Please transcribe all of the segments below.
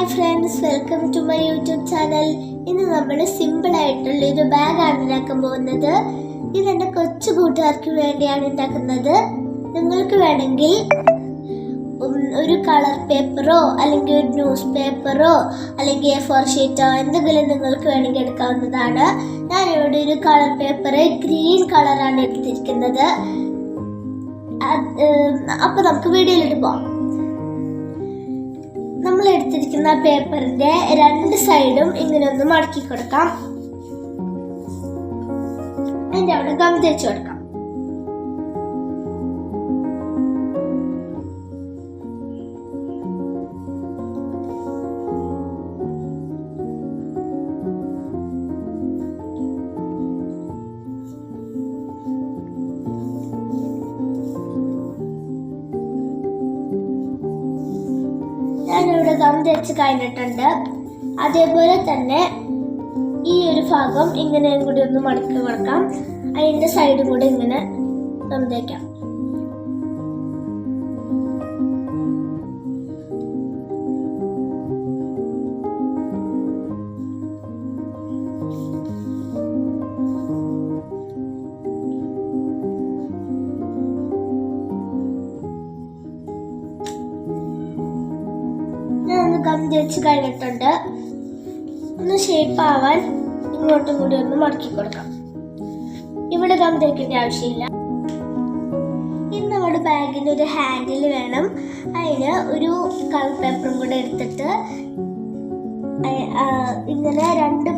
Hi friends, welcome to my YouTube channel. ഇന്ന് നമ്മൾ simple ആയിട്ടുള്ള ഒരു ബാഗാണ് ഉണ്ടാക്കാൻ പോകുന്നത്. ഇതെൻ്റെ കൊച്ചു കൂട്ടുകാർക്ക് വേണ്ടിയാണ് ഉണ്ടാക്കുന്നത്. നിങ്ങൾക്ക് വേണമെങ്കിൽ ഒരു കളർ പേപ്പറോ അല്ലെങ്കിൽ ഒരു ന്യൂസ് പേപ്പറോ അല്ലെങ്കിൽ A4 ഷീറ്റോ എന്തെങ്കിലും നിങ്ങൾക്ക് വേണമെങ്കിൽ എടുക്കാവുന്നതാണ്. ഞാനിവിടെ ഒരു കളർ പേപ്പർ ഗ്രീൻ കളറാണ് എടുത്തിരിക്കുന്നത്. അപ്പോൾ നമുക്ക് വീഡിയോയിലിട്ട് പോകാം. നമ്മൾ എടുത്തിരിക്കുന്ന പേപ്പറിന്റെ രണ്ട് സൈഡും ഇങ്ങനെ ഒന്ന് മടക്കി കൊടുക്കാം. അതിന്റെ അവിടെ ഗം തേച്ച് കൊടുക്കാം. ഞാനിവിടെ ഗം തേച്ച് കഴിഞ്ഞിട്ടുണ്ട്. അതേപോലെ തന്നെ ഈ ഒരു ഭാഗം ഇങ്ങനെയും കൂടി ഒന്ന് മടക്കി കൊടുക്കാം. അതിൻ്റെ സൈഡും കൂടി ഇങ്ങനെ ഗം തേക്കാം. ഗം തേച്ച് കഴിഞ്ഞിട്ടുണ്ട്. ഒന്ന് ഷേപ്പ് ആവാൻ ഇങ്ങോട്ടും കൂടി ഒന്ന് മടക്കി കൊടുക്കാം. ഇവിടെ ഗം തേക്കേണ്ട ആവശ്യമില്ല. ഇനി നമ്മുടെ ബാഗിന് ഒരു ഹാൻഡിൽ വേണം. അതിന് ഒരു കളർ പേപ്പറും കൂടെ എടുത്തിട്ട് ഇങ്ങനെ 2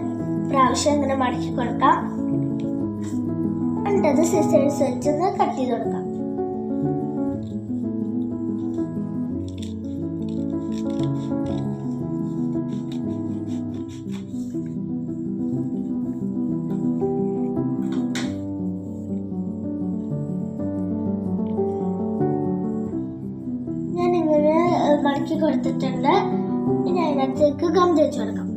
പ്രാവശ്യം ഇങ്ങനെ മടക്കി കൊടുക്കാം. എന്നിട്ടത് സിസേഴ്സ് വെച്ചൊന്ന് കട്ട് ചെയ്ത് കൊടുക്കാം. മടക്കി കൊടുത്തിട്ടുണ്ട്. ഇനി അതിനകത്തേക്ക് ഗം തേച്ച് കൊടുക്കാം.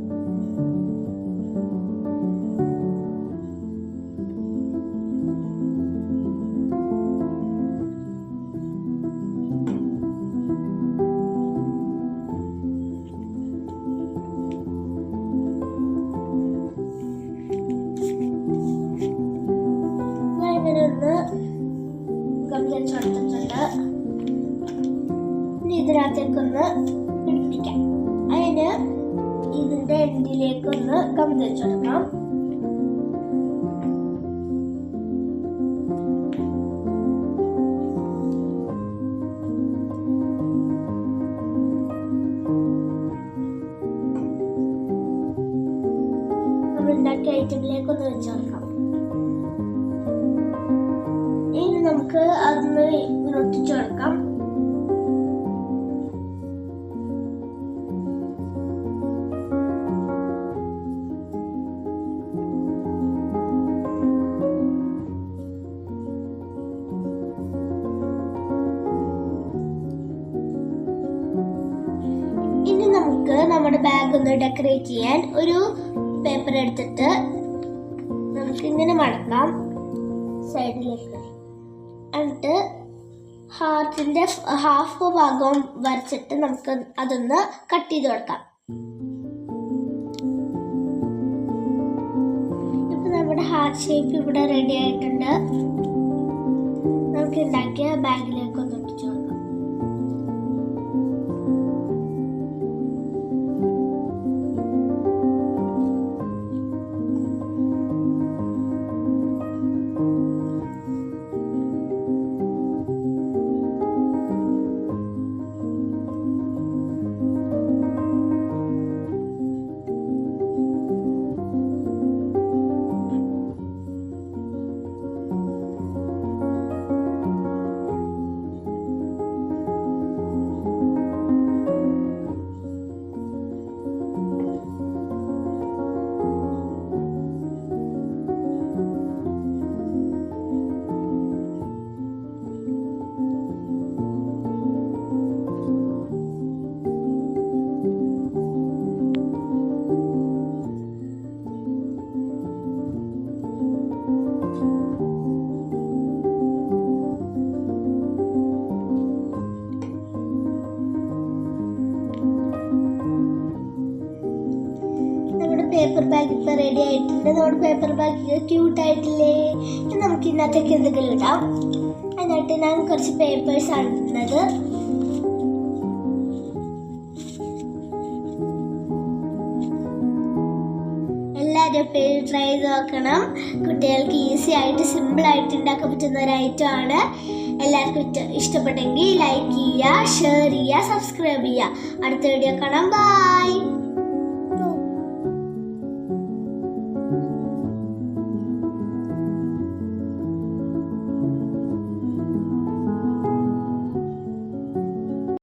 ഞാൻ ഇങ്ങനെ ഒന്ന് ഗം തേച്ച് കൊടുത്തിട്ടുണ്ട്. ഇതിനകത്തേക്കൊന്ന് പിടിപ്പിക്കാം. അതിന് ഇതിന്റെ എൻഡിലേക്കൊന്ന് ഗം തേച്ച് കൊടുക്കാം. നമ്മൾ ഉണ്ടാക്കിയ ഐറ്റമിലേക്കൊന്ന് വെച്ച് കൊടുക്കാം. ഇനി നമുക്ക് അതൊന്ന് ഒട്ടിച്ചു കൊടുക്കാം. നമുക്ക് നമ്മുടെ ബാഗ് ഒന്ന് ഡെക്കറേറ്റ് ചെയ്യാൻ ഒരു പേപ്പർ എടുത്തിട്ട് നമുക്ക് ഇങ്ങനെ മടക്കാം സൈഡിലേക്ക്. എന്നിട്ട് ഹാർട്ടിന്റെ ഹാഫ് ഭാഗം വരച്ചിട്ട് നമുക്ക് അതൊന്ന് കട്ട് ചെയ്ത് കൊടുക്കാം. ഇപ്പൊ നമ്മുടെ ഹാർട്ട് ഷേപ്പ് ഇവിടെ റെഡി ആയിട്ടുണ്ട്. നമുക്ക് ഉണ്ടാക്കിയ ബാഗിലേക്ക് ഒന്ന് ഒട്ടിച്ചു കൊടുക്കാം. പേപ്പർ ബാഗ് ഇപ്പോൾ റെഡി ആയിട്ടുണ്ട്. നമ്മുടെ പേപ്പർ ബാഗ് ക്യൂട്ടായിട്ടില്ലേ? നമുക്ക് ഇതിനകത്തേക്ക് എന്തെങ്കിലും ഇടാം. അതിനായിട്ട് ഞാൻ കുറച്ച് പേപ്പേഴ്സാണ് ഇടുന്നത്. എല്ലാവരും പേര് ട്രൈ ചെയ്ത് നോക്കണം. കുട്ടികൾക്ക് ഈസി ആയിട്ട് സിമ്പിളായിട്ട് ഉണ്ടാക്കാൻ പറ്റുന്ന ഒരു ഐറ്റമാണ്. എല്ലാവർക്കും ഇഷ്ടപ്പെട്ടെങ്കിൽ ലൈക്ക് ചെയ്യുക, ഷെയർ ചെയ്യുക, സബ്സ്ക്രൈബ് ചെയ്യുക. അടുത്ത വീഡിയോ കാണാം. ബൈ.